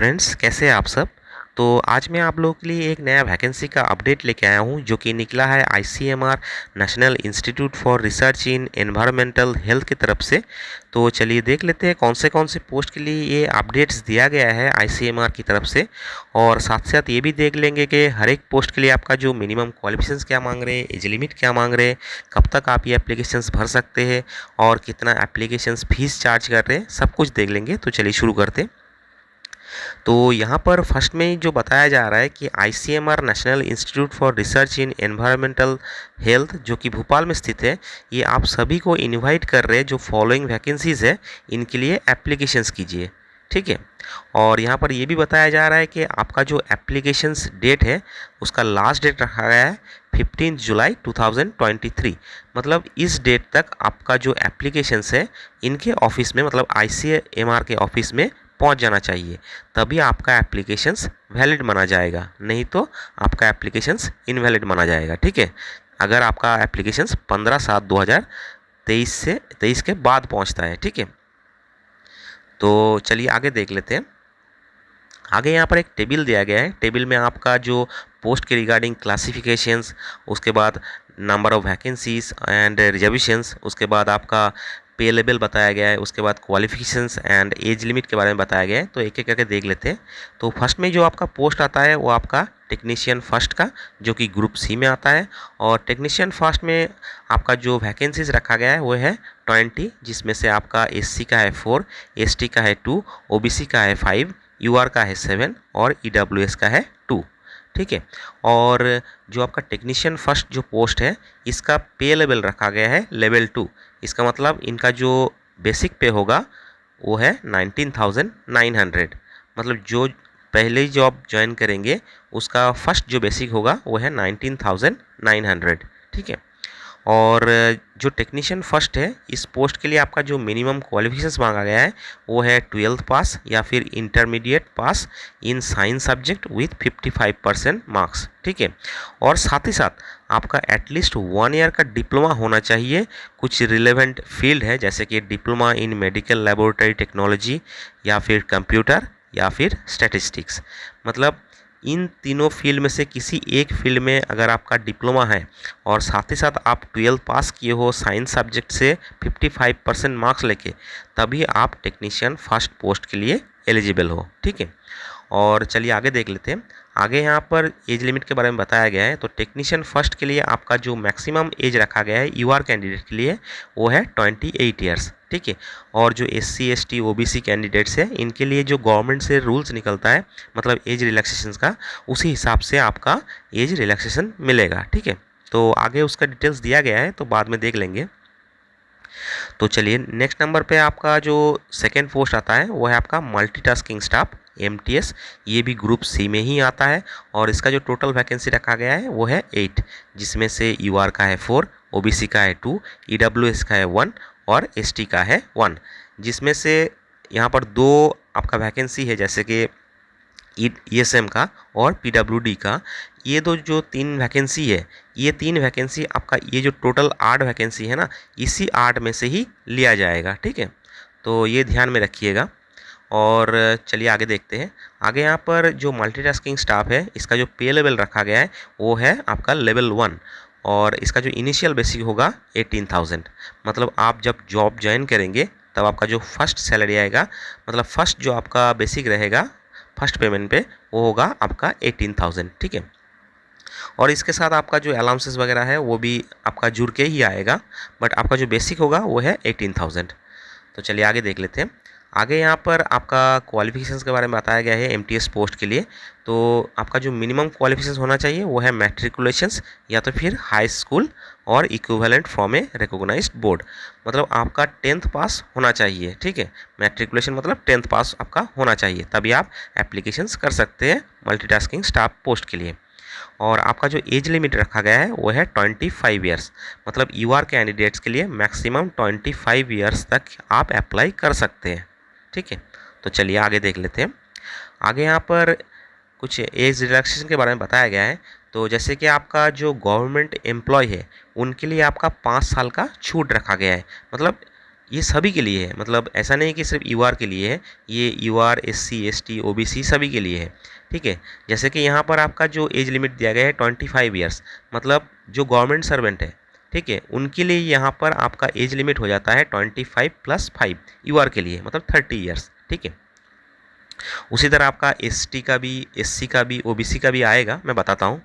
Friends, कैसे हैं आप सब। तो आज मैं आप लोगों के लिए एक नया वैकेंसी का अपडेट लेके आया हूं जो कि निकला है ICMR national institute for research in environmental health की तरफ से। तो चलिए देख लेते हैं कौन से पोस्ट के लिए ये अपडेट्स दिया गया है आईसीएमआर की तरफ से। और साथ साथ ये भी देख लेंगे कि हर एक पोस्ट के लिए आपका जो मिनिमम क्वालिफिकेशंस क्या मांग रहे हैं, एज लिमिट क्या मांग रहे हैं, कब तक आप ये एप्लीकेशंस भर सकते हैं और कितना एप्लीकेशंस फीस चार्ज कर रहे हैं, सब कुछ देख लेंगे। तो चलिए शुरू करते हैं। तो यहाँ पर फर्स्ट में जो बताया जा रहा है कि ICMR national institute for research in environmental health जो कि भोपाल में स्थित है, ये आप सभी को इनवाइट कर रहे हैं जो फॉलोइंग वैकेंसीज है इनके लिए एप्लीकेशंस कीजिए। ठीक है। और यहाँ पर ये भी बताया जा रहा है कि आपका जो एप्लीकेशंस डेट है उसका लास्ट डेट रखा गया है 15 जुलाई 2023। मतलब इस डेट तक आपका जो एप्लीकेशंस है इनके ऑफिस में, मतलब आईसीएमआर के ऑफिस में पहुंच जाना चाहिए, तभी आपका एप्लीकेशंस वैलिड माना जाएगा, नहीं तो आपका एप्लीकेशंस इनवैलिड माना जाएगा। ठीक है। अगर आपका एप्लीकेशंस 15/7/2023 से 23 के बाद पहुंचता है। ठीक है। तो चलिए आगे देख लेते हैं। आगे यहाँ पर एक टेबल दिया गया है। टेबल में आपका जो पोस्ट के रिगार्डिंग क्लासिफिकेशंस, उसके बाद number of vacancies and reservations, उसके बाद आपका पे लेवल बताया गया है, उसके बाद क्वालिफिकेशंस एंड एज लिमिट के बारे में बताया गया है। तो एक एक करके देख लेते हैं। तो फर्स्ट में जो आपका पोस्ट आता है वो आपका टेक्नीशियन फर्स्ट का, जो कि ग्रुप सी में आता है। और टेक्नीशियन फर्स्ट में आपका जो वैकेंसीज रखा गया है वो है 20, जिसमें से आपका एससी का है 4, एसटी का है 2, ओबीसी का है 5, यूआर का है 7 और ईडब्ल्यूएस का है 2। ठीक है। और जो आपका टेक्नीशियन फर्स्ट जो पोस्ट है इसका पे लेवल रखा गया है लेवल 2। इसका मतलब इनका जो बेसिक पे होगा वो है 19,900। मतलब जो पहले ही जॉब ज्वाइन करेंगे उसका फर्स्ट जो बेसिक होगा वो है 19,900। ठीक है। और जो टेक्नीशियन फर्स्ट है इस पोस्ट के लिए आपका जो मिनिमम क्वालिफिकेशंस मांगा गया है वो है 12th पास या फिर intermediate pass in science subject with 55% marks. ठीक है। और साथ ही साथ आपका एटलीस्ट 1 ईयर का डिप्लोमा होना चाहिए। कुछ रिलेवेंट फील्ड है जैसे कि diploma in medical laboratory technology या फिर कंप्यूटर या फिर स्टैटिस्टिक्स। मतलब इन तीनों फील्ड में से किसी एक फील्ड में अगर आपका डिप्लोमा है और साथ ही साथ आप 12 पास किए हो साइंस सब्जेक्ट से 55% मार्क्स लेके, तभी आप टेक्नीशियन फर्स्ट पोस्ट के लिए एलिजिबल हो। ठीक है। और चलिए आगे देख लेते हैं। आगे यहाँ पर एज लिमिट के बारे में बताया गया है। तो टेक्नीशियन फर्स्ट के लिए आपका जो मैक्सिमम एज रखा गया है यूआर कैंडिडेट के लिए वो है 28 ईयर्स। ठीक है। और जो एससी एसटी ओबीसी कैंडिडेट्स है इनके लिए जो गवर्नमेंट से रूल्स निकलता है, मतलब एज रिलैक्सेशन का, उसी हिसाब से आपका एज रिलैक्सेशन मिलेगा। ठीक है। तो आगे उसका डिटेल्स दिया गया है तो बाद में देख लेंगे। तो चलिए नेक्स्ट नंबर पे आपका जो सेकेंड पोस्ट आता है वो है आपका मल्टीटास्किंग स्टाफ एमटीएस। ये भी ग्रुप सी में ही आता है और इसका जो टोटल वैकेंसी रखा गया है वो है 8, जिसमें से यूआर का है 4, ओबीसी का है 2, ईडब्ल्यूएस का है 1 और एसटी का है 1। जिसमें से यहाँ पर 2 आपका वैकेंसी है जैसे कि ईएसएम का और पीडब्ल्यूडी का। ये दो जो 3 वैकेंसी है, ये 3 वैकेंसी आपका, ये जो टोटल 8 वैकेंसी है ना, इसी 8 में से ही लिया जाएगा। ठीक है। तो ये ध्यान में रखिएगा। और चलिए आगे देखते हैं। आगे यहाँ पर जो मल्टीटास्किंग स्टाफ है इसका जो पे लेवल रखा गया है वो है आपका लेवल 1। और इसका जो इनिशियल बेसिक होगा 18,000। मतलब आप जब जॉब ज्वाइन करेंगे तब आपका जो फर्स्ट सैलरी आएगा, मतलब फर्स्ट जो आपका बेसिक रहेगा फर्स्ट पेमेंट पे, वो होगा आपका 18,000। ठीक है। और इसके साथ आपका जो अलाउंसेस वगैरह है वो भी आपका जुड़ के ही आएगा, बट आपका जो बेसिक होगा वो है 18,000। तो चलिए आगे देख लेते हैं। आगे यहाँ पर आपका क्वालिफिकेशंस के बारे में बताया गया है एमटीएस पोस्ट के लिए। तो आपका जो मिनिमम क्वालिफिकेशंस होना चाहिए वो है मैट्रिकुलेशंस या तो फिर हाई स्कूल और equivalent from a recognised board. मतलब आपका 10th पास होना चाहिए। ठीक है। मैट्रिकुलेशन मतलब 10th पास आपका होना चाहिए, तभी आप एप्लीकेशंस कर सकते हैं मल्टीटास्किंग स्टाफ पोस्ट के लिए। और आपका जो एज लिमिट रखा गया है वो है 25 ईयर्स। मतलब यूआर कैंडिडेट्स के लिए मैक्सिमम 25 ईयर्स तक आप अप्लाई कर सकते हैं। ठीक है। तो चलिए आगे देख लेते हैं। आगे यहाँ पर कुछ एज रिलैक्सेशन के बारे में बताया गया है। तो जैसे कि आपका जो गवर्नमेंट एम्प्लॉय है उनके लिए आपका 5 साल का छूट रखा गया है। मतलब ये सभी के लिए है, मतलब ऐसा नहीं कि सिर्फ यूआर के लिए है, ये यूआर, एससी, एसटी, ओबीसी सभी के लिए है। ठीक है, जैसे कि यहाँ पर आपका जो एज लिमिट दिया गया है 25 ईयर्स, मतलब जो गवर्नमेंट सर्वेंट है, ठीक है, उनके लिए यहाँ पर आपका एज लिमिट हो जाता है 25+5 यूआर के लिए, मतलब 30 ईयर्स। ठीक है, उसी तरह आपका एसटी का भी, एससी का भी, ओबीसी का भी आएगा, मैं बताता हूँ।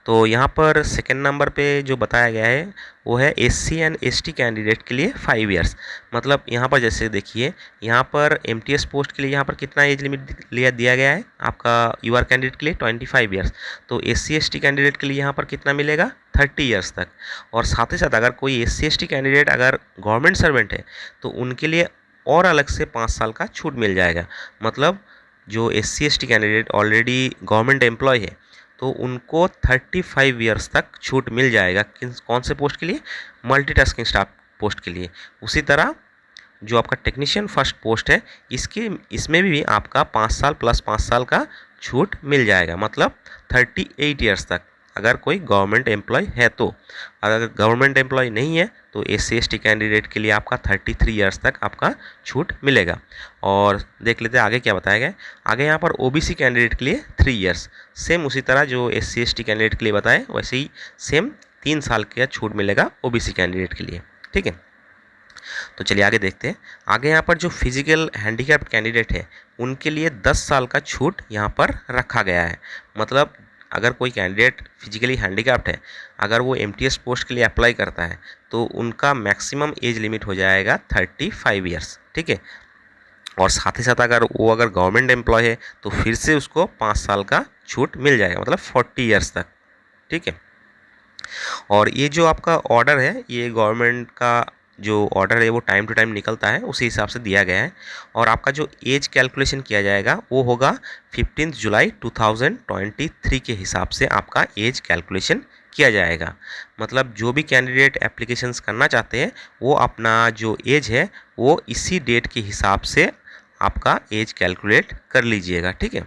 तो यहाँ पर सेकंड नंबर पे जो बताया गया है वो है एससी एंड एसटी कैंडिडेट के लिए 5 ईयर्स। मतलब यहाँ पर जैसे देखिए, यहाँ पर एमटीएस पोस्ट के लिए यहाँ पर कितना एज लिमिट दिया गया है आपका यूआर कैंडिडेट के लिए 25 ईयर्स। तो एससी एसटी कैंडिडेट के लिए यहाँ पर कितना मिलेगा 30 ईयर्स तक। और साथ ही साथ अगर कोई एससी एसटी कैंडिडेट अगर गवर्नमेंट सर्वेंट है तो उनके लिए और अलग से 5 साल का छूट मिल जाएगा। मतलब जो SC ST candidate already government employ है तो उनको 35 ईयर्स तक छूट मिल जाएगा। कौन से पोस्ट के लिए? मल्टीटास्किंग स्टाफ पोस्ट के लिए। उसी तरह जो आपका टेक्नीशियन फर्स्ट पोस्ट है इसमें भी आपका 5 साल प्लस 5 साल का छूट मिल जाएगा, मतलब 38 ईयर्स तक अगर कोई गवर्नमेंट एम्प्लॉय है तो। अगर गवर्नमेंट एम्प्लॉय नहीं है तो एससी एसटी कैंडिडेट के लिए आपका 33 ईयर्स तक आपका छूट मिलेगा। और देख लेते हैं आगे क्या बताया गया। आगे यहाँ पर ओबीसी कैंडिडेट के लिए 3 ईयर्स, सेम उसी तरह जो एससी एसटी कैंडिडेट के लिए बताए वैसे ही सेम 3 साल का छूट मिलेगा ओबीसी कैंडिडेट के लिए। ठीक है, तो चलिए आगे देखते हैं। आगे यहाँ पर जो फिजिकल हैंडीकैप्ड कैंडिडेट है उनके लिए 10 साल का छूट यहाँ पर रखा गया है। मतलब अगर कोई कैंडिडेट फिजिकली हैंडीकैप्ड है, अगर वो एमटीएस पोस्ट के लिए अप्लाई करता है तो उनका मैक्सिमम एज लिमिट हो जाएगा 35 ईयर्स। ठीक है, और साथ ही साथ अगर गवर्नमेंट एम्प्लॉय है तो फिर से उसको 5 साल का छूट मिल जाएगा, मतलब 40 ईयर्स तक। ठीक है, और ये जो आपका ऑर्डर है, ये गवर्नमेंट का जो ऑर्डर है वो टाइम टू टाइम निकलता है, उसी हिसाब से दिया गया है। और आपका जो एज कैलकुलेशन किया जाएगा वो होगा 15 जुलाई 2023 के हिसाब से आपका एज कैलकुलेशन किया जाएगा। मतलब जो भी कैंडिडेट एप्लीकेशंस करना चाहते हैं वो अपना जो एज है वो इसी डेट के हिसाब से आपका एज कैलकुलेट कर लीजिएगा। ठीक है,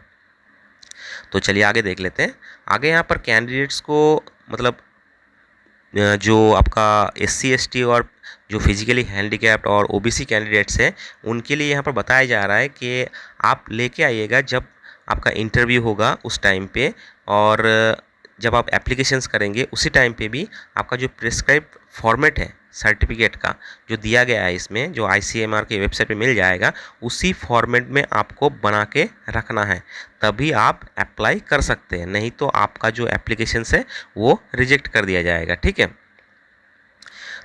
तो चलिए आगे देख लेते हैं। आगे यहाँ पर कैंडिडेट्स को मतलब जो आपका एससी एसटी और जो फिजिकली हैंडीकैप्ड और ओबीसी कैंडिडेट्स हैं उनके लिए यहाँ पर बताया जा रहा है कि आप लेके आइएगा जब आपका इंटरव्यू होगा उस टाइम पे, और जब आप एप्लीकेशंस करेंगे उसी टाइम पे भी आपका जो प्रिस्क्राइब फॉर्मेट है सर्टिफिकेट का जो दिया गया है इसमें, जो आईसीएमआर के वेबसाइट पे मिल जाएगा, उसी फॉर्मेट में आपको बना के रखना है, तभी आप अप्लाई कर सकते हैं, नहीं तो आपका जो एप्लीकेशंस है वो रिजेक्ट कर दिया जाएगा। ठीक है,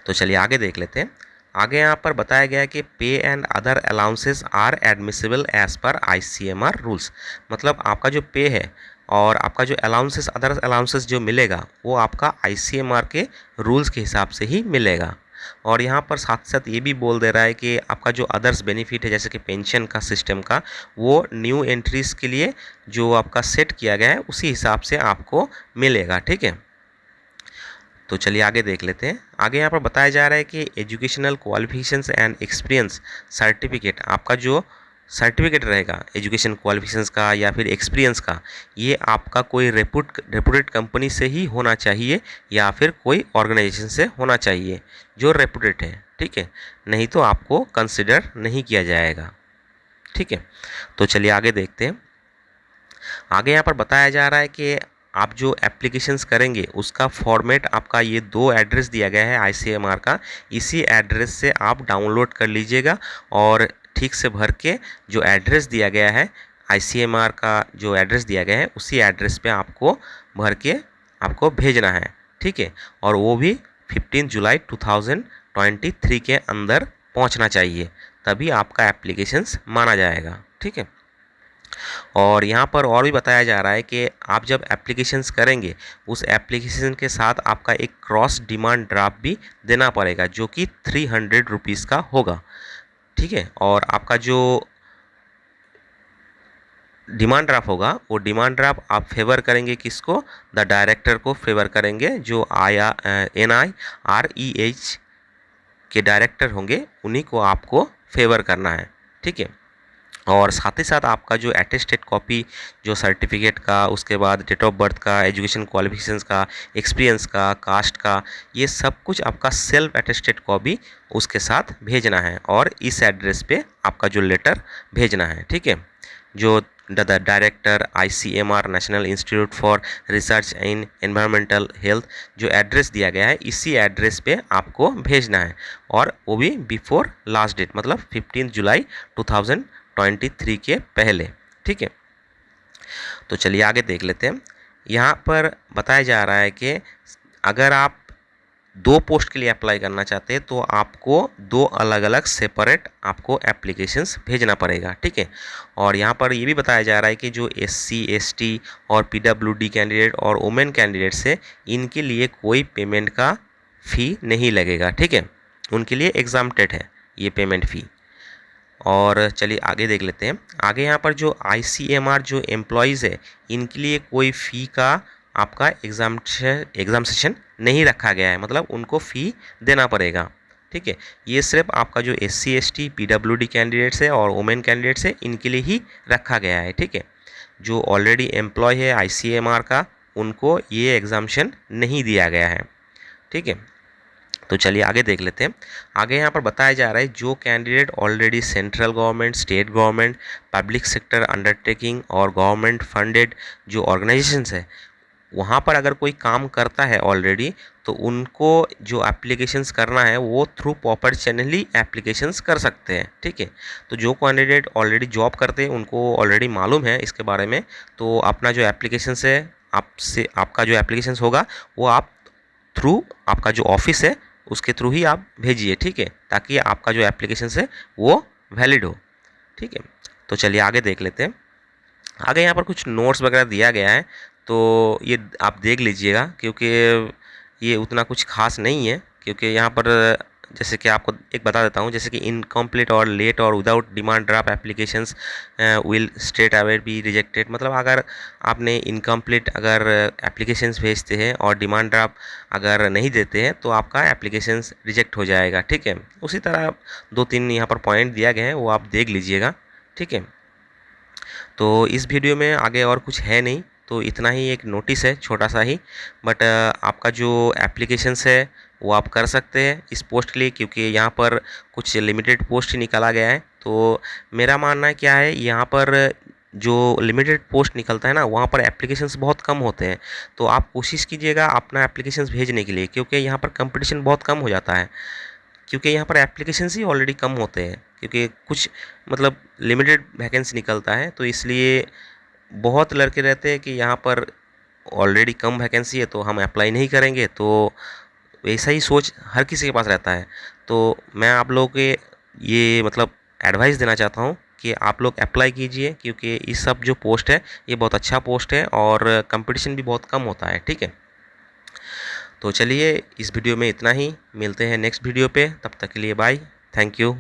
तो चलिए आगे देख लेते हैं। आगे यहाँ पर बताया गया है कि pay and other allowances are admissible as per ICMR rules. मतलब आपका जो पे है और आपका जो अलाउंसेस, अदर अलाउंसेस जो मिलेगा वो आपका आईसीएमआर के रूल्स के हिसाब से ही मिलेगा। और यहाँ पर साथ साथ ये भी बोल दे रहा है कि आपका जो अदर्स बेनिफिट है जैसे कि पेंशन का सिस्टम का, वो न्यू एंट्रीज़ के लिए जो आपका सेट किया गया है उसी हिसाब से आपको मिलेगा। ठीक है, तो चलिए आगे देख लेते हैं। आगे यहाँ पर बताया जा रहा है कि educational qualifications and experience certificate, आपका जो सर्टिफिकेट रहेगा एजुकेशन क्वालिफिकेशंस का या फिर एक्सपीरियंस का, ये आपका कोई रेपुटेड कंपनी से ही होना चाहिए या फिर कोई ऑर्गेनाइजेशन से होना चाहिए जो रेपुटेड है। ठीक है, नहीं तो आपको कंसिडर नहीं किया जाएगा। ठीक है, तो चलिए आगे देखते हैं। आगे यहाँ पर बताया जा रहा है कि आप जो एप्लीकेशंस करेंगे उसका फॉर्मेट आपका ये 2 एड्रेस दिया गया है आईसीएमआर का, इसी एड्रेस से आप डाउनलोड कर लीजिएगा और ठीक से भर के जो एड्रेस दिया गया है आईसीएमआर का, जो एड्रेस दिया गया है उसी एड्रेस पे आपको भर के आपको भेजना है। ठीक है, और वो भी 15 जुलाई 2023 के अंदर पहुंचना चाहिए, तभी आपका एप्लीकेशंस माना जाएगा। ठीक है, और यहाँ पर और भी बताया जा रहा है कि आप जब एप्लीकेशंस करेंगे उस एप्लीकेशन के साथ आपका एक क्रॉस डिमांड ड्राफ्ट भी देना पड़ेगा जो कि 300 रुपीज़ का होगा। ठीक है, और आपका जो डिमांड ड्राफ्ट होगा वो डिमांड ड्राफ्ट आप फेवर करेंगे किसको? द डायरेक्टर को फेवर करेंगे, जो NIREH के डायरेक्टर होंगे उन्हीं को आपको फेवर करना है। ठीक है, और साथ ही साथ आपका जो अटेस्टेड कॉपी जो सर्टिफिकेट का, उसके बाद डेट ऑफ बर्थ का, एजुकेशन क्वालिफिकेशंस का, एक्सपीरियंस का, कास्ट का, ये सब कुछ आपका सेल्फ अटेस्टेड कॉपी उसके साथ भेजना है और इस एड्रेस पे आपका जो लेटर भेजना है। ठीक है, जो the director ICMR national institute for research in environmental health जो एड्रेस दिया गया है, इसी एड्रेस पे आपको भेजना है और वो भी बिफोर लास्ट डेट, मतलब 15 जुलाई 2023 के पहले। ठीक है, तो चलिए आगे देख लेते हैं। यहाँ पर बताया जा रहा है कि अगर आप 2 पोस्ट के लिए अप्लाई करना चाहते हैं तो आपको 2 अलग अलग सेपरेट आपको एप्लीकेशंस भेजना पड़ेगा। ठीक है, और यहाँ पर ये भी बताया जा रहा है कि जो SC ST और PWD कैंडिडेट और वुमेन कैंडिडेट्स है, इनके लिए कोई पेमेंट का फ़ी नहीं लगेगा। ठीक है, उनके लिए एग्जाम्प्टेड है ये पेमेंट फ़ी। और चलिए आगे देख लेते हैं। आगे यहाँ पर जो ICMR जो एम्प्लॉयज़ है, इनके लिए कोई फ़ी का आपका एग्जामिनेशन नहीं रखा गया है, मतलब उनको फ़ी देना पड़ेगा। ठीक है, ये सिर्फ आपका जो SC ST PWD कैंडिडेट्स है और वुमेन कैंडिडेट्स है, इनके लिए ही रखा गया है। ठीक है, जो ऑलरेडी एम्प्लॉय है ICMR का, उनको ये एग्जामिनेशन नहीं दिया गया है। ठीक है, तो चलिए आगे देख लेते हैं। आगे यहाँ पर बताया जा रहा है जो candidate already central government, state government, public sector undertaking और गवर्नमेंट फंडेड जो ऑर्गेनाइजेशंस है, वहाँ पर अगर कोई काम करता है ऑलरेडी, तो उनको जो एप्लीकेशंस करना है वो थ्रू प्रॉपर चैनल ही एप्लीकेशंस कर सकते हैं। ठीक है, तो जो कैंडिडेट ऑलरेडी जॉब करते हैं उनको ऑलरेडी मालूम है इसके बारे में, तो अपना जो एप्लीकेशंस है, आपसे आपका जो एप्लीकेशंस होगा वो आप थ्रू आपका जो ऑफिस है उसके थ्रू ही आप भेजिए। ठीक है, ताकि आपका जो एप्लीकेशन है वो वैलिड हो। ठीक है, तो चलिए आगे देख लेते हैं। आगे यहाँ पर कुछ नोट्स वगैरह दिया गया है, तो ये आप देख लीजिएगा, क्योंकि ये उतना कुछ खास नहीं है। क्योंकि यहाँ पर जैसे कि आपको एक बता देता हूँ, जैसे कि इनकम्प्लीट और लेट और without demand draft applications will straight away be rejected, मतलब अगर आपने इनकम्प्लीट अगर एप्लीकेशंस भेजते हैं और डिमांड ड्राफ्ट अगर नहीं देते हैं तो आपका एप्लीकेशंस रिजेक्ट हो जाएगा। ठीक है, उसी तरह 2-3 यहाँ पर पॉइंट दिया गया है, वो आप देख लीजिएगा। ठीक है, तो इस वीडियो में आगे और कुछ है नहीं, तो इतना ही एक नोटिस है छोटा सा ही। बट आपका जो एप्लीकेशंस है वो आप कर सकते हैं इस पोस्ट के लिए, क्योंकि यहाँ पर कुछ लिमिटेड पोस्ट ही निकाला गया है। तो मेरा मानना क्या है, यहाँ पर जो लिमिटेड पोस्ट निकलता है ना, वहाँ पर एप्लीकेशंस बहुत कम होते हैं। तो आप कोशिश कीजिएगा अपना एप्लीकेशंस भेजने के लिए, क्योंकि यहाँ पर कंपटीशन बहुत कम हो जाता है, क्योंकि यहाँ पर एप्लीकेशंस ही ऑलरेडी कम होते हैं, क्योंकि कुछ मतलब लिमिटेड वैकेंसी निकलता है, तो इसलिए बहुत लड़के रहते हैं कि यहाँ पर ऑलरेडी कम वैकेंसी है तो हम अप्लाई नहीं करेंगे। तो वैसा ही सोच हर किसी के पास रहता है। तो मैं आप लोगों के ये मतलब एडवाइस देना चाहता हूँ कि आप लोग अप्लाई कीजिए, क्योंकि इस सब जो पोस्ट है ये बहुत अच्छा पोस्ट है और कंपटीशन भी बहुत कम होता है। ठीक है, तो चलिए इस वीडियो में इतना ही, मिलते हैं नेक्स्ट वीडियो पे, तब तक के लिए बाय, थैंक यू।